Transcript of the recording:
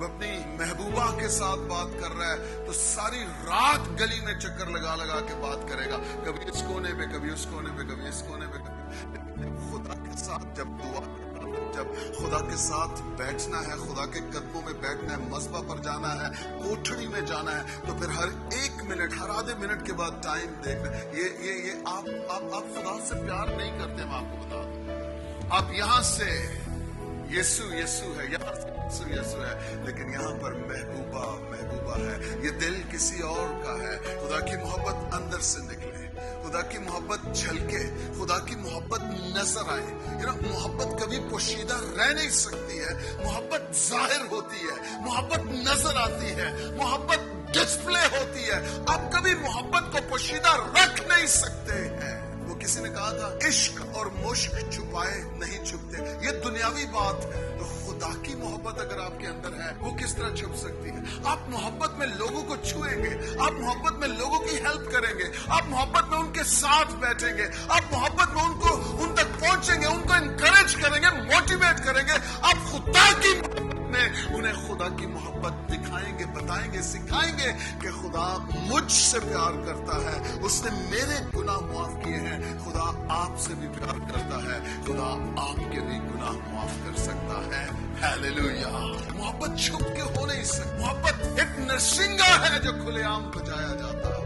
अपनी महबूबा के साथ बात कर रहा है तो सारी रात गली में चक्कर लगा लगा के बात करेगा, कभी इस कोने पे, कभी उस कोने पे, कभी इस कोने पे, कभी खुदा के साथ जब दुआ करना है, जब खुदा के साथ बैठना है, खुदा के कदमों में बैठना है, मस्बा पर जाना है, कोठड़ी में जाना है, तो फिर हर एक मिनट, हर आधे मिनट के बाद टाइम देखना। ये आप खुदा से प्यार नहीं करते, मैं आपको बता दूं। आप यहाँ से यीशु यीशु है, यहाँ से यीशु यीशु है, लेकिन यहाँ पर महबूबा महबूबा है। ये दिल किसी और का है। खुदा की मोहब्बत अंदर से निकले, खुदा की मोहब्बत झलके, खुदा की मोहब्बत नजर आए। मोहब्बत कभी पोशीदा रह नहीं सकती है, मोहब्बत जाहिर होती है, मोहब्बत नजर आती है, मोहब्बत डिस्प्ले होती है। आप कभी मोहब्बत को पोशीदा रख नहीं सकते हैं। वो किसी ने कहा था, इश्क और मुश्क छुपाए नहीं छुपते। ये दुनियावी बात है। तो खुदा की मोहब्बत अगर आपके अंदर है, वो किस तरह छुप सकती है? आप मोहब्बत में लोगों को छुएंगे, आप मोहब्बत में लोगों की हेल्प करेंगे, आप मोहब्बत में उनके साथ बैठेंगे, आप मोहब्बत में उन तक पहुंचेंगे, उनको इनकरेज करेंगे, मोटिवेट करेंगे। आप खुदा की में उन्हें खुदा की मोहब्बत दिखाएंगे, बताएंगे, सिखाएंगे कि खुदा मुझसे प्यार करता है, उसने मेरे गुनाह माफ किए हैं। खुदा आपसे भी प्यार करता है, खुदा आपके भी गुनाह माफ कर सकता है। हालेलुया। मोहब्बत छुप के हो नहीं सकती। मोहब्बत एक नरसिंगा है जो खुलेआम बजाया जाता है।